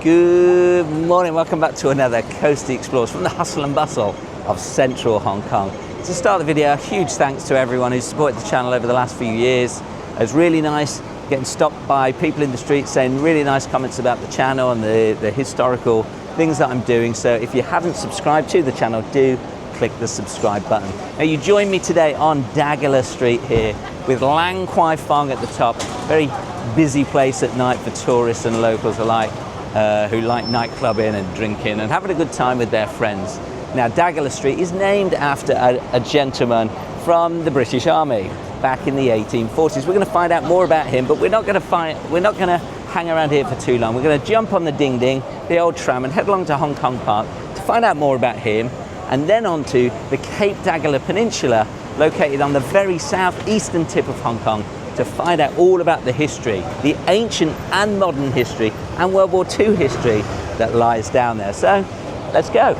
Good morning, welcome back to another Coasty Explores from the hustle and bustle of central Hong Kong. To start the video, a huge thanks to everyone who's supported the channel over the last few years. It's really nice getting stopped by people in the street saying really nice comments about the channel and the historical things that I'm doing. So if you haven't subscribed to the channel, do click the subscribe button. Now you join me today on D'Aguilar Street here with Lang Kwai Fong at the top. Very busy place at night for tourists and locals alike. Who like nightclubbing and drinking and having a good time with their friends. Now, D'Aguilar Street is named after a gentleman from the British Army back in the 1840s. We're going to find out more about him, but we're not going to hang around here for too long. We're going to jump on the Ding Ding, the old tram, and head along to Hong Kong Park to find out more about him, and then on to the Cape D'Aguilar Peninsula, located on the very southeastern tip of Hong Kong, to find out all about the history, the ancient and modern history, and World War II history that lies down there. So, let's go.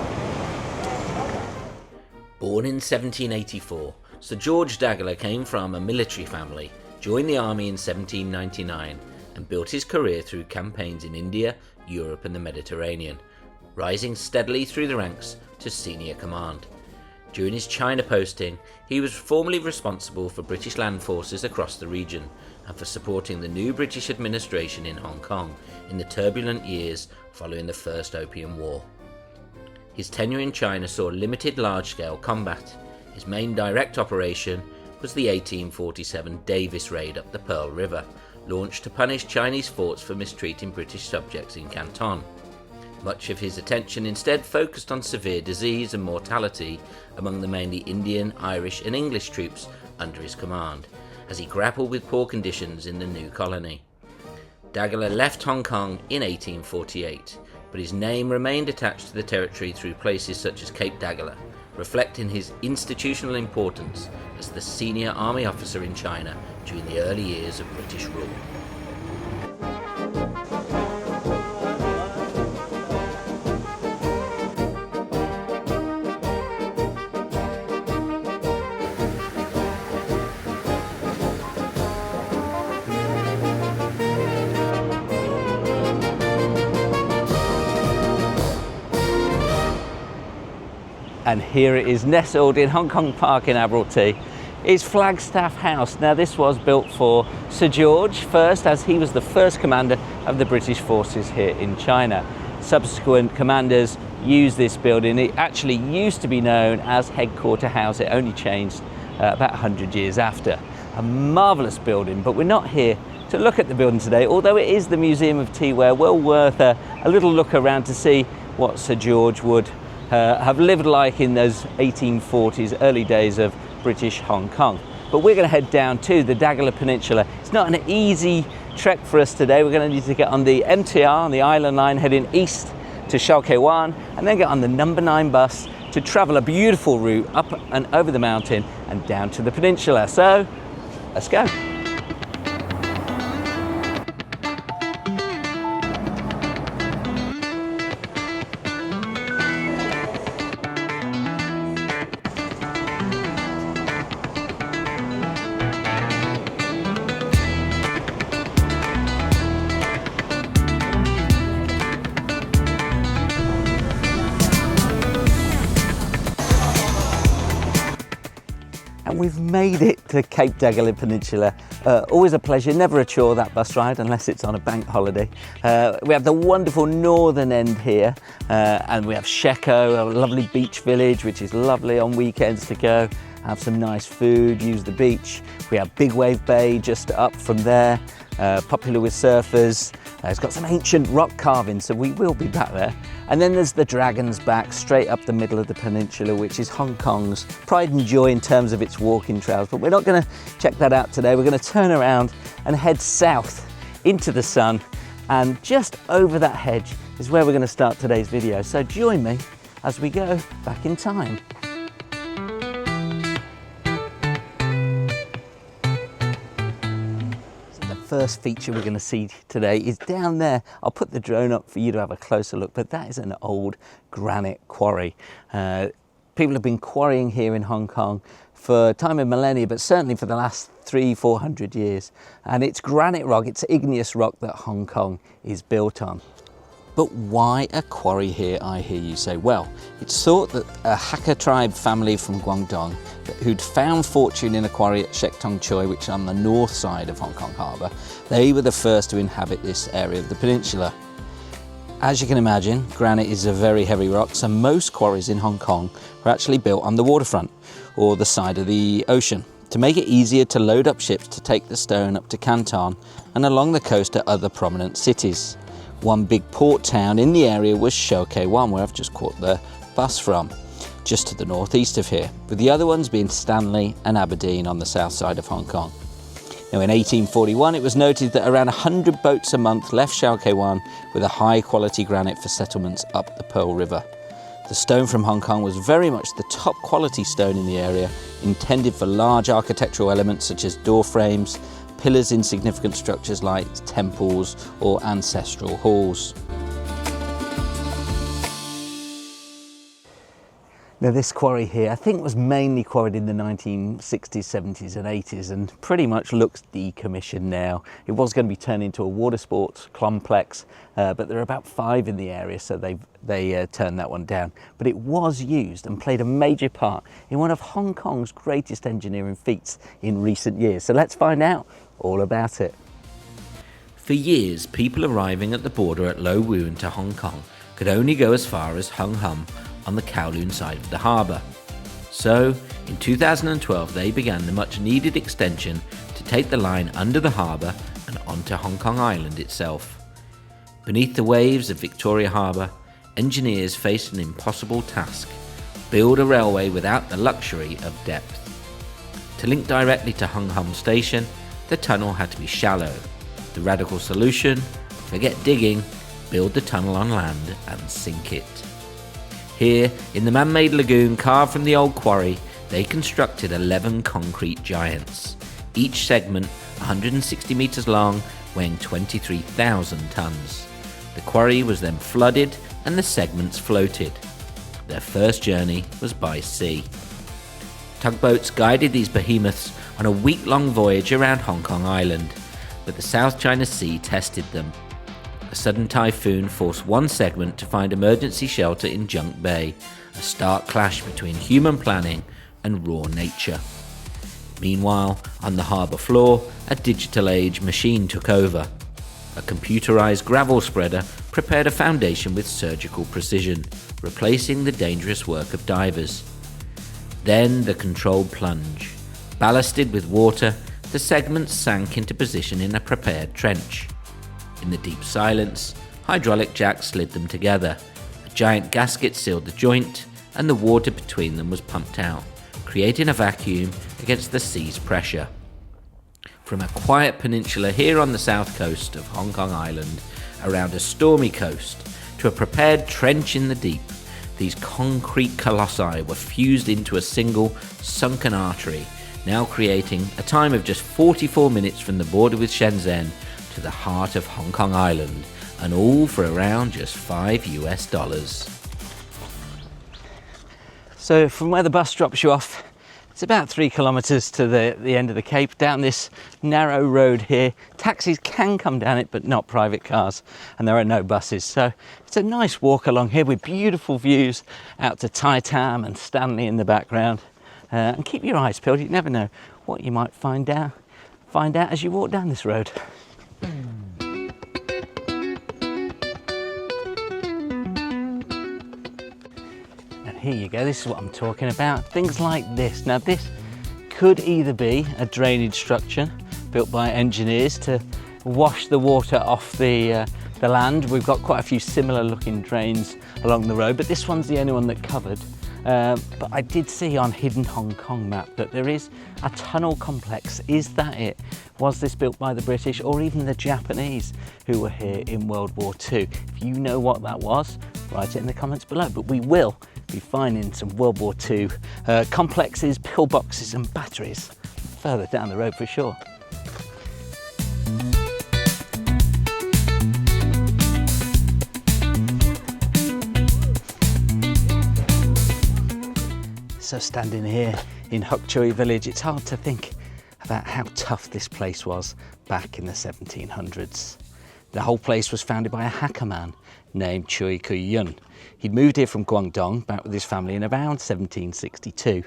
Born in 1784, Sir George D'Aguilar came from a military family, joined the army in 1799, and built his career through campaigns in India, Europe and the Mediterranean, rising steadily through the ranks to senior command. During his China posting, he was formally responsible for British land forces across the region and for supporting the new British administration in Hong Kong in the turbulent years following the First Opium War. His tenure in China saw limited large-scale combat. His main direct operation was the 1847 Davis raid up the Pearl River, launched to punish Chinese forts for mistreating British subjects in Canton. Much of his attention instead focused on severe disease and mortality among the mainly Indian, Irish and English troops under his command, as he grappled with poor conditions in the new colony. D'Aguilar left Hong Kong in 1848, but his name remained attached to the territory through places such as Cape D'Aguilar, reflecting his institutional importance as the senior army officer in China during the early years of British rule. And here it is, nestled in Hong Kong Park in Admiralty, is Flagstaff House. Now this was built for Sir George first, as he was the first commander of the British forces here in China. Subsequent commanders used this building. It actually used to be known as Headquarter House. It only changed about 100 years after. A marvellous building, but we're not here to look at the building today, although it is the Museum of Teaware, well worth a little look around to see what Sir George would have lived like in those 1840s, early days of British Hong Kong. But we're going to head down to the D'Aguilar Peninsula. It's not an easy trek for us today. We're going to need to get on the MTR, on the Island Line, heading east to Shau Kei Wan, and then get on the number 9 bus to travel a beautiful route up and over the mountain and down to the peninsula. So, let's go. And we've made it to Cape D'Aguilar Peninsula. Always a pleasure, never a chore, that bus ride, unless it's on a bank holiday. We have the wonderful northern end here, and we have Sheko, a lovely beach village, which is lovely on weekends to go, have some nice food, use the beach. We have Big Wave Bay just up from there, popular with surfers. It's got some ancient rock carving, so we will be back there. And then there's the Dragon's Back, straight up the middle of the peninsula, which is Hong Kong's pride and joy in terms of its walking trails. But we're not going to check that out today. We're going to turn around and head south into the sun. And just over that hedge is where we're going to start today's video. So join me as we go back in time. First feature we're going to see today is down there. I'll put the drone up for you to have a closer look, but that is an old granite quarry. People have been quarrying here in Hong Kong for time and millennia, but certainly for the last 300-400 years. And it's granite rock, it's igneous rock that Hong Kong is built on. But why a quarry here, I hear you say? Well, it's thought that a Hakka tribe family from Guangdong who'd found fortune in a quarry at Hok Tsui, which is on the north side of Hong Kong Harbour, they were the first to inhabit this area of the peninsula. As you can imagine, granite is a very heavy rock, so most quarries in Hong Kong are actually built on the waterfront or the side of the ocean to make it easier to load up ships to take the stone up to Canton and along the coast to other prominent cities. One big port town in the area was Shou Kei Wan, where I've just caught the bus from, just to the northeast of here, with the other ones being Stanley and Aberdeen on the south side of Hong Kong. Now in 1841 it was noted that around 100 boats a month left Shou Kei Wan with a high quality granite for settlements up the Pearl River. The stone from Hong Kong was very much the top quality stone in the area, intended for large architectural elements such as door frames, pillars in significant structures like temples or ancestral halls. Now this quarry here I think was mainly quarried in the 1960s, 70s and 80s and pretty much looks decommissioned now. It was going to be turned into a water sports complex, but there are about 5 in the area, so they turned that one down. But it was used and played a major part in one of Hong Kong's greatest engineering feats in recent years. So let's find out all about it. For years, people arriving at the border at Lo Wu to Hong Kong could only go as far as Hung Hom on the Kowloon side of the harbour. So, in 2012 they began the much needed extension to take the line under the harbour and onto Hong Kong Island itself. Beneath the waves of Victoria Harbour, engineers faced an impossible task: build a railway without the luxury of depth. To link directly to Hung Hom Station, the tunnel had to be shallow. The radical solution? Forget digging, build the tunnel on land and sink it. Here, in the man-made lagoon carved from the old quarry, they constructed 11 concrete giants, each segment 160 metres long, weighing 23,000 tonnes. The quarry was then flooded and the segments floated. Their first journey was by sea. Tugboats guided these behemoths on a week-long voyage around Hong Kong Island, but the South China Sea tested them. A sudden typhoon forced one segment to find emergency shelter in Junk Bay, a stark clash between human planning and raw nature. Meanwhile, on the harbour floor, a digital age machine took over. A computerised gravel spreader prepared a foundation with surgical precision, replacing the dangerous work of divers. Then the controlled plunge. Ballasted with water, the segments sank into position in a prepared trench. In the deep silence, hydraulic jacks slid them together. A giant gasket sealed the joint, and the water between them was pumped out, creating a vacuum against the sea's pressure. From a quiet peninsula here on the south coast of Hong Kong Island, around a stormy coast, to a prepared trench in the deep, these concrete colossi were fused into a single sunken artery, now creating a time of just 44 minutes from the border with Shenzhen to the heart of Hong Kong Island, and all for around just $5. So from where the bus drops you off, it's about 3 kilometres to the end of the Cape, down this narrow road here. Taxis can come down it, but not private cars, and there are no buses. So it's a nice walk along here with beautiful views out to Tai Tam and Stanley in the background. And keep your eyes peeled, you never know what you might find out as you walk down this road. Here you go, this is what I'm talking about, things like this. Now this could either be a drainage structure built by engineers to wash the water off the land. We've got quite a few similar looking drains along the road, but this one's the only one that covered. But I did see on Hidden Hong Kong map that there is a tunnel complex. Is that it? Was this built by the British or even the Japanese who were here in World War II? If you know what that was, write it in the comments below. But we will be finding some World War II complexes, pillboxes and batteries further down the road for sure. So standing here in Hok Tsui village, it's hard to think about how tough this place was back in the 1700s. The whole place was founded by a hacker man named Tsui Kui-yun. He'd moved here from Guangdong back with his family in around 1762,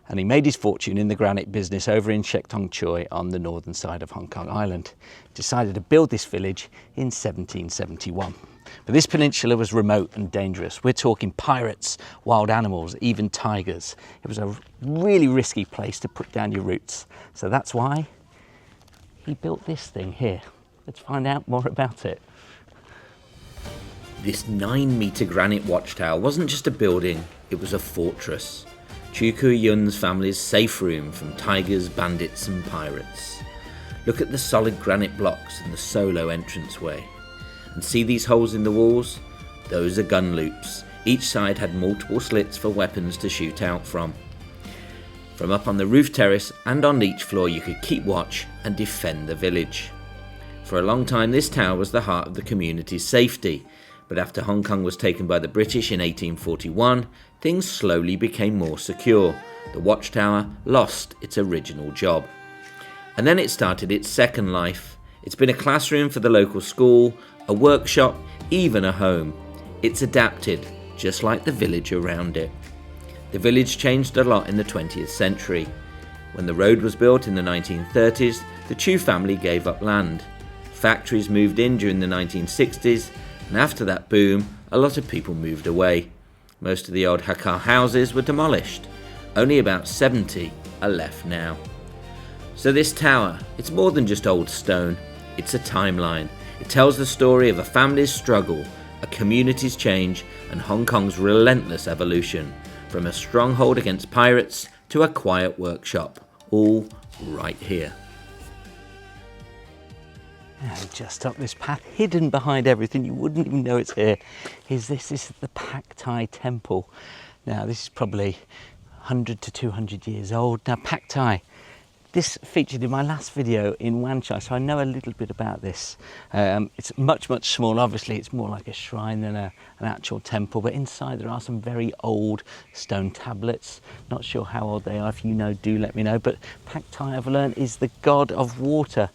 and he made his fortune in the granite business over in Shek Tong Tsui on the northern side of Hong Kong Island. Decided to build this village in 1771. But this peninsula was remote and dangerous. We're talking pirates, wild animals, even tigers. It was a really risky place to put down your roots. So that's why he built this thing here. Let's find out more about it. This 9-metre granite watchtower wasn't just a building, it was a fortress. Tsui Kui-yun's family's safe room from tigers, bandits and pirates. Look at the solid granite blocks and the solo entranceway. And see these holes in the walls? Those are gun loops. Each side had multiple slits for weapons to shoot out from. From up on the roof terrace and on each floor you could keep watch and defend the village. For a long time this tower was the heart of the community's safety, but after Hong Kong was taken by the British in 1841, things slowly became more secure. The watchtower lost its original job. And then it started its second life. It's been a classroom for the local school, a workshop, even a home. It's adapted, just like the village around it. The village changed a lot in the 20th century. When the road was built in the 1930s, the Tsui family gave up land. Factories moved in during the 1960s, and after that boom, a lot of people moved away. Most of the old Hakka houses were demolished. Only about 70 are left now. So this tower, it's more than just old stone. It's a timeline. It tells the story of a family's struggle, a community's change, and Hong Kong's relentless evolution, from a stronghold against pirates to a quiet workshop, all right here. And just up this path, hidden behind everything, you wouldn't even know it's here, this is the Pak Tai Temple. Now this is probably 100 to 200 years old. Now Pak Tai, this featured in my last video in Wan Chai, so I know a little bit about this. It's much smaller. Obviously it's more like a shrine than an actual temple, but inside there are some very old stone tablets. Not sure how old they are. If you know, do let me know. But Pak Tai, I've learned, is the god of water,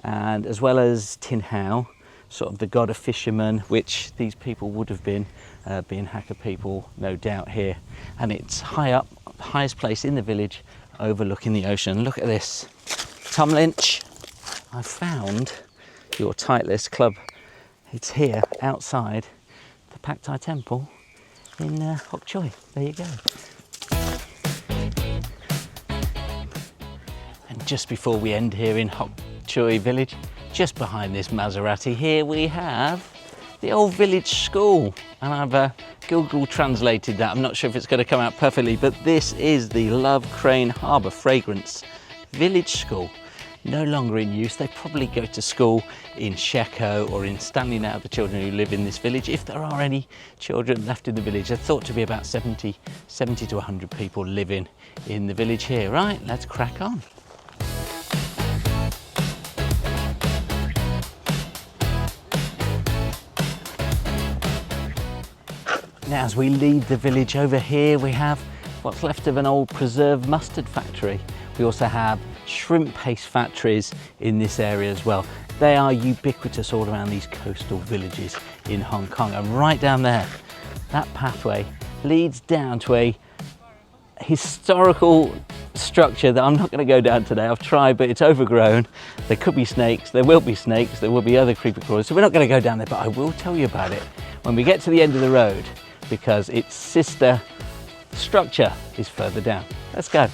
and as well as Tin Hau, sort of the god of fishermen, which these people would have been, being Hakka people, no doubt here. And it's high up, highest place in the village, overlooking the ocean. Look at this. Tom Lynch, I found your Titleist club. It's here outside the Pak Tai Temple in Hok Tsui. There you go. And just before we end here in Hok Tsui village, just behind this Maserati here we have the old village school, and I've Google translated that. I'm not sure if it's going to come out perfectly, but this is the Love Crane Harbour Fragrance Village School. No longer in use. They probably go to school in Sheko or in Stanley now, the children who live in this village, if there are any children left in the village. They're thought to be about 70 to 100 people living in the village here. Right, let's crack on. Now as we leave the village, over here we have what's left of an old preserved mustard factory. We also have shrimp paste factories in this area as well. They are ubiquitous all around these coastal villages in Hong Kong. And right down there, that pathway leads down to a historical structure that I'm not going to go down today. I've tried, but it's overgrown. There could be snakes, there will be snakes, there will be other creepy crawlers, so we're not going to go down there, but I will tell you about it when we get to the end of the road, because its sister structure is further down. Let's go.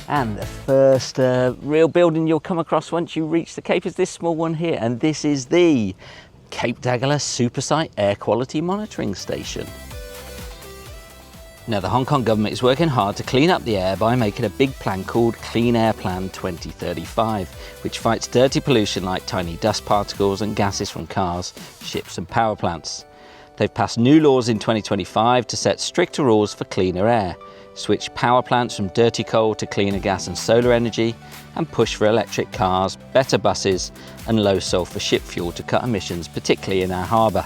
And the first real building you'll come across once you reach the Cape is this small one here, and this is the Cape D'Aguilar Supersite Air Quality Monitoring Station. Now the Hong Kong government is working hard to clean up the air by making a big plan called Clean Air Plan 2035, which fights dirty pollution like tiny dust particles and gases from cars, ships and power plants. They've passed new laws in 2025 to set stricter rules for cleaner air, switch power plants from dirty coal to cleaner gas and solar energy, and push for electric cars, better buses and low sulphur ship fuel to cut emissions, particularly in our harbour.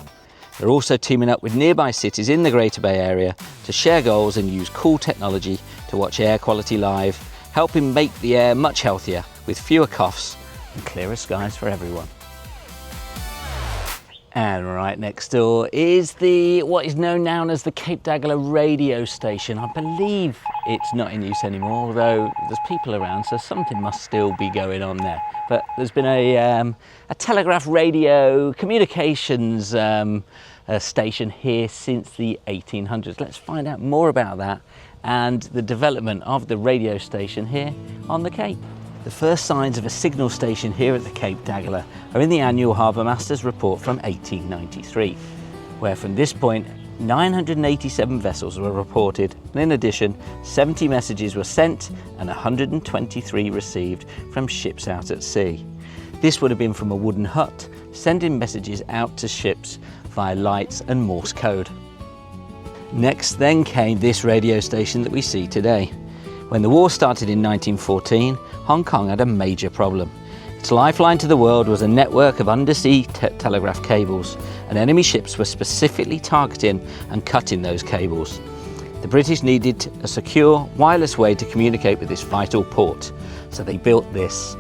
They're also teaming up with nearby cities in the Greater Bay Area to share goals and use cool technology to watch air quality live, helping make the air much healthier with fewer coughs and clearer skies for everyone. And right next door is what is known now as the Cape D'Aguilar radio station. I believe it's not in use anymore, although there's people around, so something must still be going on there. But there's been a telegraph radio communications station here since the 1800s. Let's find out more about that and the development of the radio station here on the Cape. The first signs of a signal station here at the Cape D'Aguilar are in the annual Harbour Master's report from 1893, where from this point 987 vessels were reported, and in addition 70 messages were sent and 123 received from ships out at sea. This would have been from a wooden hut, sending messages out to ships via lights and Morse code. Next then came this radio station that we see today. When the war started in 1914, Hong Kong had a major problem. Its lifeline to the world was a network of undersea telegraph cables, and enemy ships were specifically targeting and cutting those cables. The British needed a secure, wireless way to communicate with this vital port, so they built this.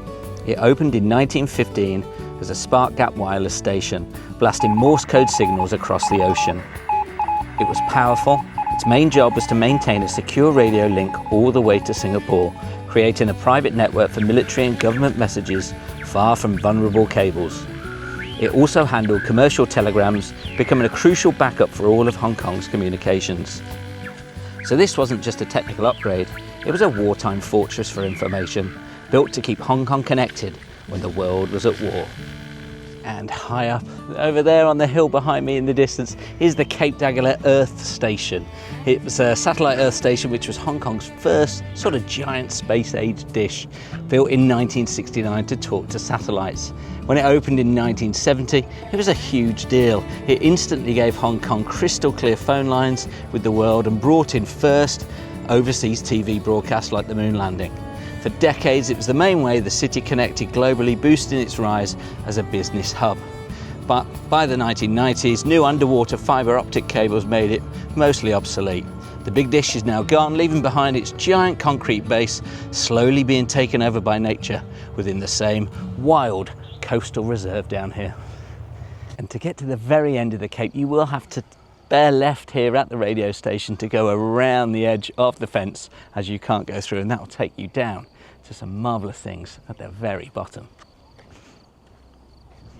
It opened in 1915 as a spark gap wireless station, blasting Morse code signals across the ocean. It was powerful. Its main job was to maintain a secure radio link all the way to Singapore, creating a private network for military and government messages far from vulnerable cables. It also handled commercial telegrams, becoming a crucial backup for all of Hong Kong's communications. So this wasn't just a technical upgrade, it was a wartime fortress for information, built to keep Hong Kong connected when the world was at war. And high up over there on the hill behind me in the distance is the Cape D'Aguilar Earth Station. It was a satellite Earth station which was Hong Kong's first sort of giant space age dish, built in 1969 to talk to satellites. When it opened in 1970, it was a huge deal. It instantly gave Hong Kong crystal clear phone lines with the world and brought in first overseas TV broadcasts like the moon landing. For decades, it was the main way the city connected globally, boosting its rise as a business hub. But by the 1990s, new underwater fibre optic cables made it mostly obsolete. The big dish is now gone, leaving behind its giant concrete base, slowly being taken over by nature within the same wild coastal reserve down here. And to get to the very end of the Cape, you will have to bear left here at the radio station to go around the edge of the fence, as you can't go through, and that will take you down to some marvellous things at the very bottom.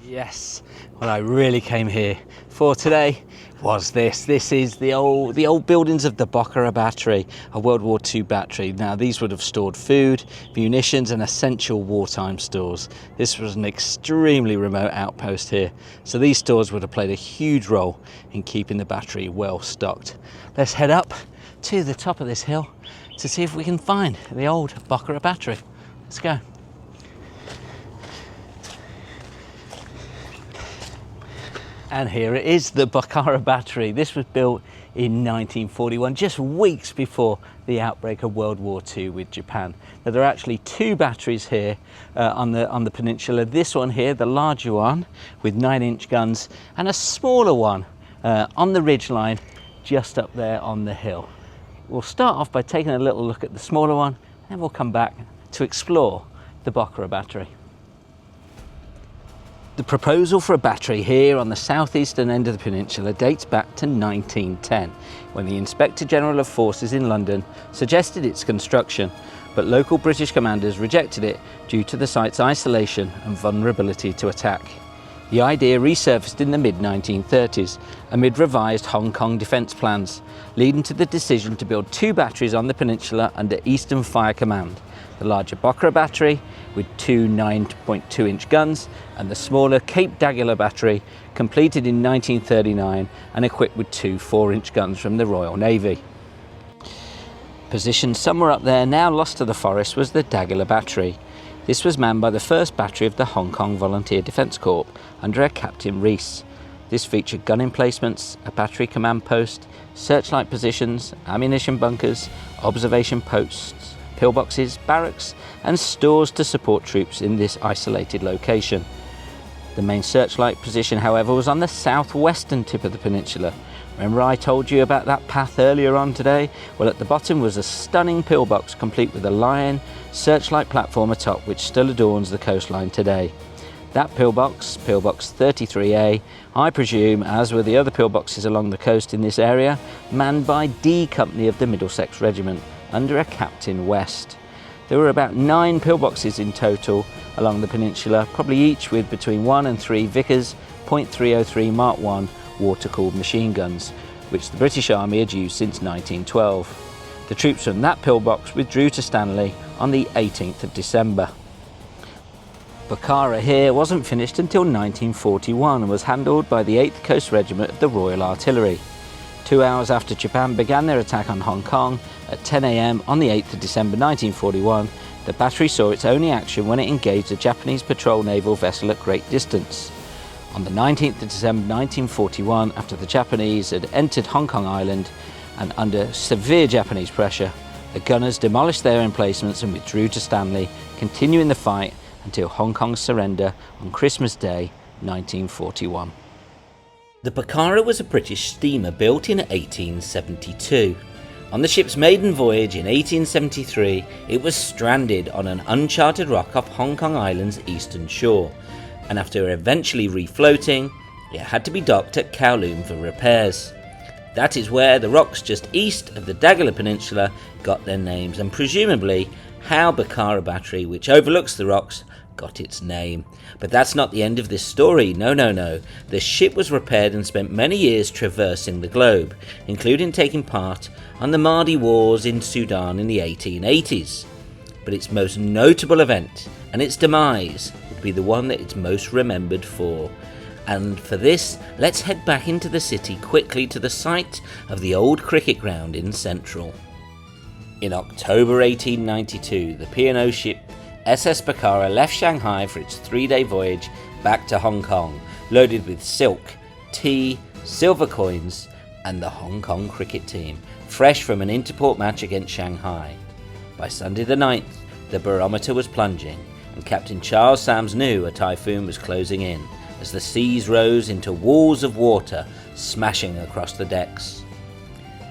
Yes, what I really came here for today was this. This is the old buildings of the Bokhara Battery, a World War II battery. Now these would have stored food, munitions and essential wartime stores. This was an extremely remote outpost here, so these stores would have played a huge role in keeping the battery well stocked. Let's head up to the top of this hill to see if we can find the old Bokhara Battery. Let's go. And here it is, the Bokhara Battery. This was built in 1941, just weeks before the outbreak of World War II with Japan. Now there are actually two batteries here on the peninsula. This one here, the larger one with 9-inch guns, and a smaller one on the ridgeline just up there on the hill. We'll start off by taking a little look at the smaller one, and we'll come back to explore the Bokhara Battery. The proposal for a battery here on the southeastern end of the peninsula dates back to 1910, when the Inspector General of Forces in London suggested its construction, but local British commanders rejected it due to the site's isolation and vulnerability to attack. The idea resurfaced in the mid-1930s amid revised Hong Kong defence plans, leading to the decision to build two batteries on the peninsula under Eastern Fire Command. The larger Bokhara Battery with two 9.2-inch guns, and the smaller Cape D'Aguilar Battery, completed in 1939 and equipped with two 4-inch guns from the Royal Navy. Positioned somewhere up there, now lost to the forest, was the D'Aguilar Battery. This was manned by the first battery of the Hong Kong Volunteer Defence Corps under a Captain Rees. This featured gun emplacements, a battery command post, searchlight positions, ammunition bunkers, observation posts, pillboxes, barracks and stores to support troops in this isolated location. The main searchlight position, however, was on the southwestern tip of the peninsula. Remember I told you about that path earlier on today? Well, at the bottom was a stunning pillbox complete with a lion searchlight platform atop, which still adorns the coastline today. That pillbox, pillbox 33A, I presume, as were the other pillboxes along the coast in this area, manned by D Company of the Middlesex Regiment under a Captain West. There were about 9 pillboxes in total along the peninsula, probably each with between 1 and 3 Vickers .303 Mark I water-cooled machine guns, which the British Army had used since 1912. The troops from that pillbox withdrew to Stanley on the 18th of December. Bokhara here wasn't finished until 1941 and was handled by the 8th Coast Regiment of the Royal Artillery. 2 hours after Japan began their attack on Hong Kong at 10 AM on the 8th of December 1941, the battery saw its only action when it engaged a Japanese patrol naval vessel at great distance. On the 19th of December 1941, after the Japanese had entered Hong Kong Island and under severe Japanese pressure, the gunners demolished their emplacements and withdrew to Stanley, continuing the fight until Hong Kong's surrender on Christmas Day 1941. The Bokhara was a British steamer built in 1872. On the ship's maiden voyage in 1873, it was stranded on an uncharted rock off Hong Kong Island's eastern shore, and after eventually refloating, it had to be docked at Kowloon for repairs. That is where the rocks just east of the D'Aguilar Peninsula got their names, and presumably how Bokhara Battery, which overlooks the rocks, got its name. But that's not the end of this story, no. The ship was repaired and spent many years traversing the globe, including taking part on the Mahdi Wars in Sudan in the 1880s. But its most notable event, and its demise, would be the one that it's most remembered for. And for this, let's head back into the city quickly to the site of the old cricket ground in Central. In October 1892, the P&O ship SS Bokhara left Shanghai for its 3-day voyage back to Hong Kong, loaded with silk, tea, silver coins, and the Hong Kong cricket team, fresh from an interport match against Shanghai. By Sunday the 9th, the barometer was plunging, and Captain Charles Sams knew a typhoon was closing in, as the seas rose into walls of water, smashing across the decks.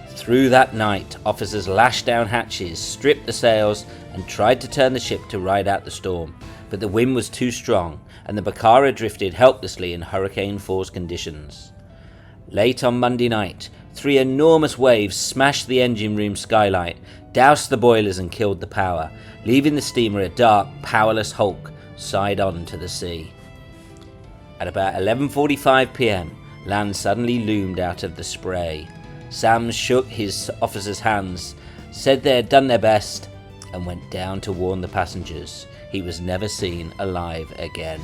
Through that night, officers lashed down hatches, stripped the sails, and tried to turn the ship to ride out the storm, but the wind was too strong, and the Bokhara drifted helplessly in hurricane-force conditions. Late on Monday night, 3 enormous waves smashed the engine room skylight, doused the boilers and killed the power, leaving the steamer a dark, powerless hulk side on to the sea. At about 11:45 PM, land suddenly loomed out of the spray. Sams shook his officers' hands, said they had done their best, and went down to warn the passengers. He was never seen alive again.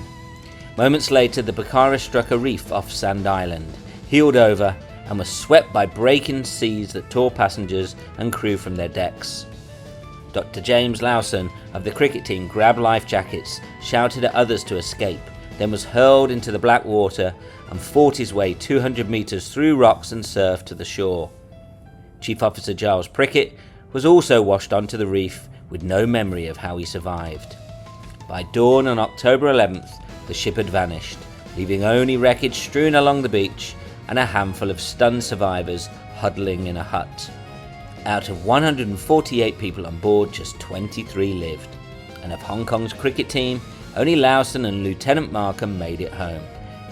Moments later, the Bokhara struck a reef off Sand Island, heeled over, and was swept by breaking seas that tore passengers and crew from their decks. Dr. James Lowson of the cricket team grabbed life jackets, shouted at others to escape, then was hurled into the black water and fought his way 200 metres through rocks and surf to the shore. Chief Officer Giles Prickett was also washed onto the reef with no memory of how he survived. By dawn on October 11th, the ship had vanished, leaving only wreckage strewn along the beach and a handful of stunned survivors huddling in a hut. Out of 148 people on board, just 23 lived, and of Hong Kong's cricket team, only Lowson and Lieutenant Markham made it home,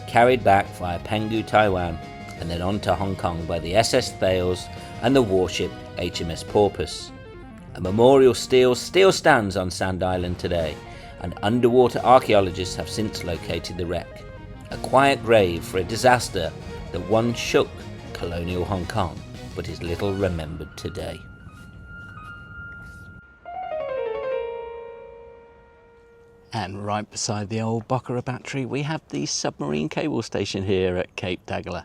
carried back via Penghu, Taiwan, and then on to Hong Kong by the SS Thales and the warship HMS Porpoise. A memorial still stands on Sand Island today, and underwater archaeologists have since located the wreck, a quiet grave for a disaster that once shook colonial Hong Kong, but is little remembered today. And right beside the old Bokhara Battery, we have the submarine cable station here at Cape D'Aguilar.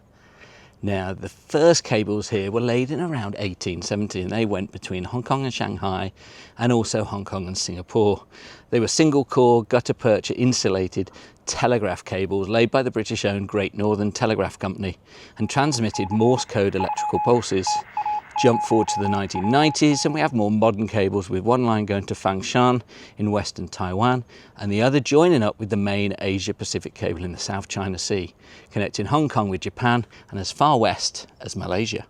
Now, the first cables here were laid in around 1870, and they went between Hong Kong and Shanghai, and also Hong Kong and Singapore. They were single-core, gutta-percha insulated telegraph cables laid by the British-owned Great Northern Telegraph Company, and transmitted Morse code electrical pulses. Jump forward to the 1990s and we have more modern cables, with one line going to Fangshan in western Taiwan and the other joining up with the main Asia Pacific cable in the South China Sea, connecting Hong Kong with Japan and as far west as Malaysia.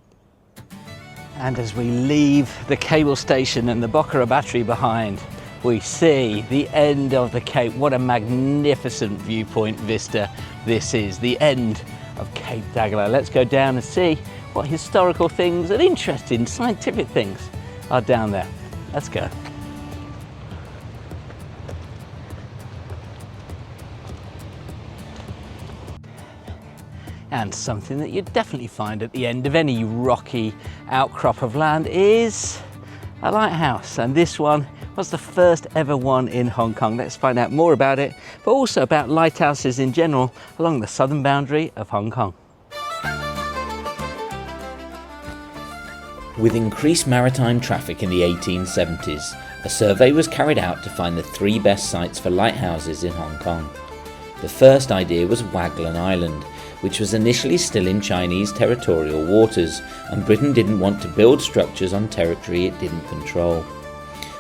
And as we leave the cable station and the Bokhara Battery behind, we see the end of the Cape. What a magnificent viewpoint vista this is, the end of Cape D'Aguilar. Let's go down and see what historical things and interesting scientific things are down there. Let's go. And something that you'd definitely find at the end of any rocky outcrop of land is a lighthouse. And this one was the first ever one in Hong Kong. Let's find out more about it, but also about lighthouses in general along the southern boundary of Hong Kong. With increased maritime traffic in the 1870s, a survey was carried out to find the 3 best sites for lighthouses in Hong Kong. The first idea was Waglan Island, which was initially still in Chinese territorial waters, and Britain didn't want to build structures on territory it didn't control.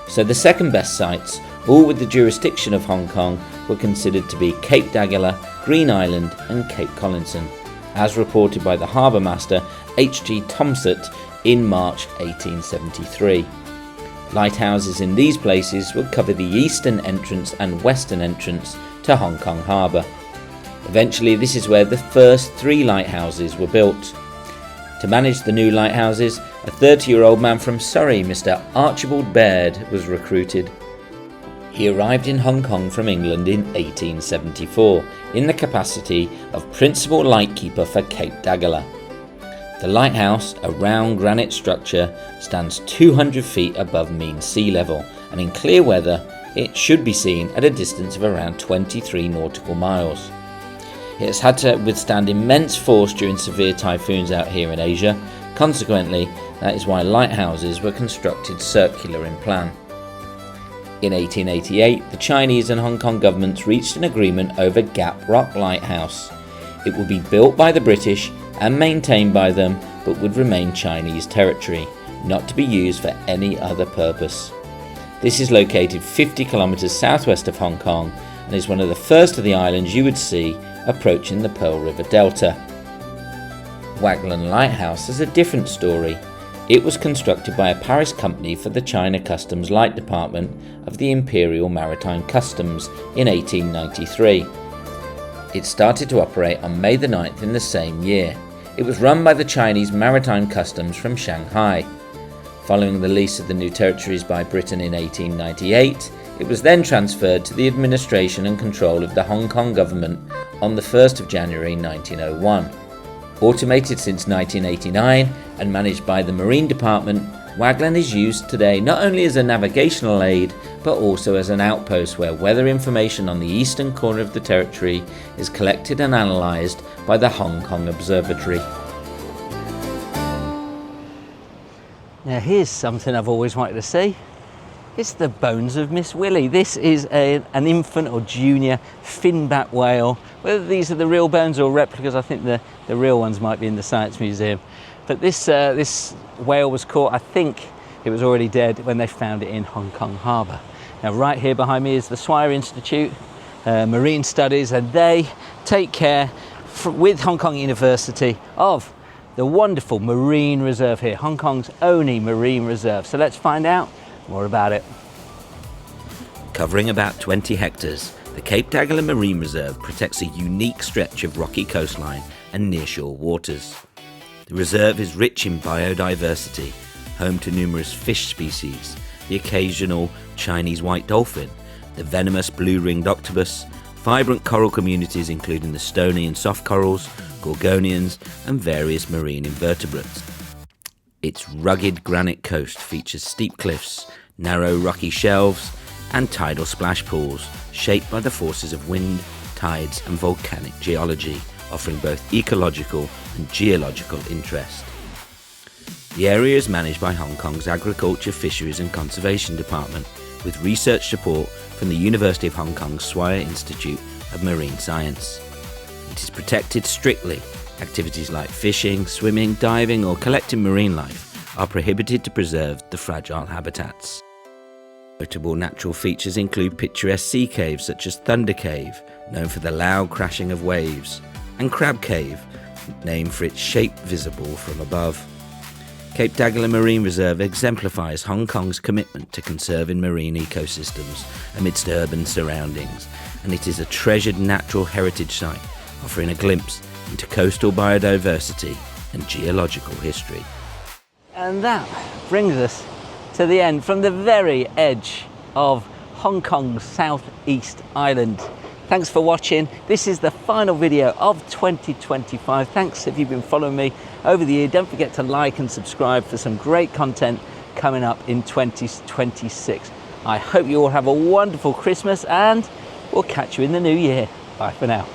So the second best sites, all with the jurisdiction of Hong Kong, were considered to be Cape D'Aguilar, Green Island and Cape Collinson, as reported by the harbour master H.G. Thomsett in March 1873. Lighthouses in these places would cover the eastern entrance and western entrance to Hong Kong Harbour. Eventually this is where the first 3 lighthouses were built. To manage the new lighthouses, a 30-year-old man from Surrey, Mr. Archibald Baird, was recruited. He arrived in Hong Kong from England in 1874 in the capacity of principal lightkeeper for Cape D'Aguilar. The lighthouse, a round granite structure, stands 200 feet above mean sea level, and in clear weather it should be seen at a distance of around 23 nautical miles. It has had to withstand immense force during severe typhoons out here in Asia. Consequently, that is why lighthouses were constructed circular in plan. In 1888, the Chinese and Hong Kong governments reached an agreement over Gap Rock Lighthouse. It would be built by the British and maintained by them, but would remain Chinese territory, not to be used for any other purpose. This is located 50 kilometres southwest of Hong Kong and is one of the first of the islands you would see approaching the Pearl River Delta. Waglan Lighthouse is a different story. It was constructed by a Paris company for the China Customs Light Department of the Imperial Maritime Customs in 1893. It started to operate on May the 9th in the same year. It was run by the Chinese Maritime Customs from Shanghai. Following the lease of the new territories by Britain in 1898, it was then transferred to the administration and control of the Hong Kong government on the 1st of January 1901. Automated since 1989 and managed by the Marine Department, Waglan is used today not only as a navigational aid, but also as an outpost where weather information on the eastern corner of the territory is collected and analysed by the Hong Kong Observatory. Now here's something I've always wanted to see. It's the bones of Miss Willie. This is an infant or junior finback whale. Whether these are the real bones or replicas, I think the real ones might be in the Science Museum. But this whale was caught, I think it was already dead when they found it in Hong Kong Harbour. Now right here behind me is the Swire Institute, Marine Studies, and they take care with Hong Kong University of the wonderful marine reserve here, Hong Kong's only marine reserve. So let's find out more about it. Covering about 20 hectares, the Cape D'Aguilar Marine Reserve protects a unique stretch of rocky coastline and nearshore waters. The reserve is rich in biodiversity, home to numerous fish species, the occasional Chinese white dolphin, the venomous blue-ringed octopus, vibrant coral communities including the stony and soft corals, gorgonians and various marine invertebrates. Its rugged granite coast features steep cliffs, narrow rocky shelves and tidal splash pools shaped by the forces of wind, tides and volcanic geology, offering both ecological and geological interest. The area is managed by Hong Kong's Agriculture, Fisheries and Conservation Department, with research support from the University of Hong Kong's Swire Institute of Marine Science. It is protected strictly. Activities like fishing, swimming, diving or collecting marine life are prohibited to preserve the fragile habitats. Notable natural features include picturesque sea caves such as Thunder Cave, known for the loud crashing of waves, and Crab Cave, named for its shape visible from above. Cape D'Aguilar Marine Reserve exemplifies Hong Kong's commitment to conserving marine ecosystems amidst urban surroundings, and it is a treasured natural heritage site offering a glimpse into coastal biodiversity and geological history. And that brings us to the end, from the very edge of Hong Kong's southeast island. Thanks for watching. This is the final video of 2025. Thanks if you've been following me over the year. Don't forget to like and subscribe for some great content coming up in 2026. I hope you all have a wonderful Christmas, and we'll catch you in the new year. Bye for now.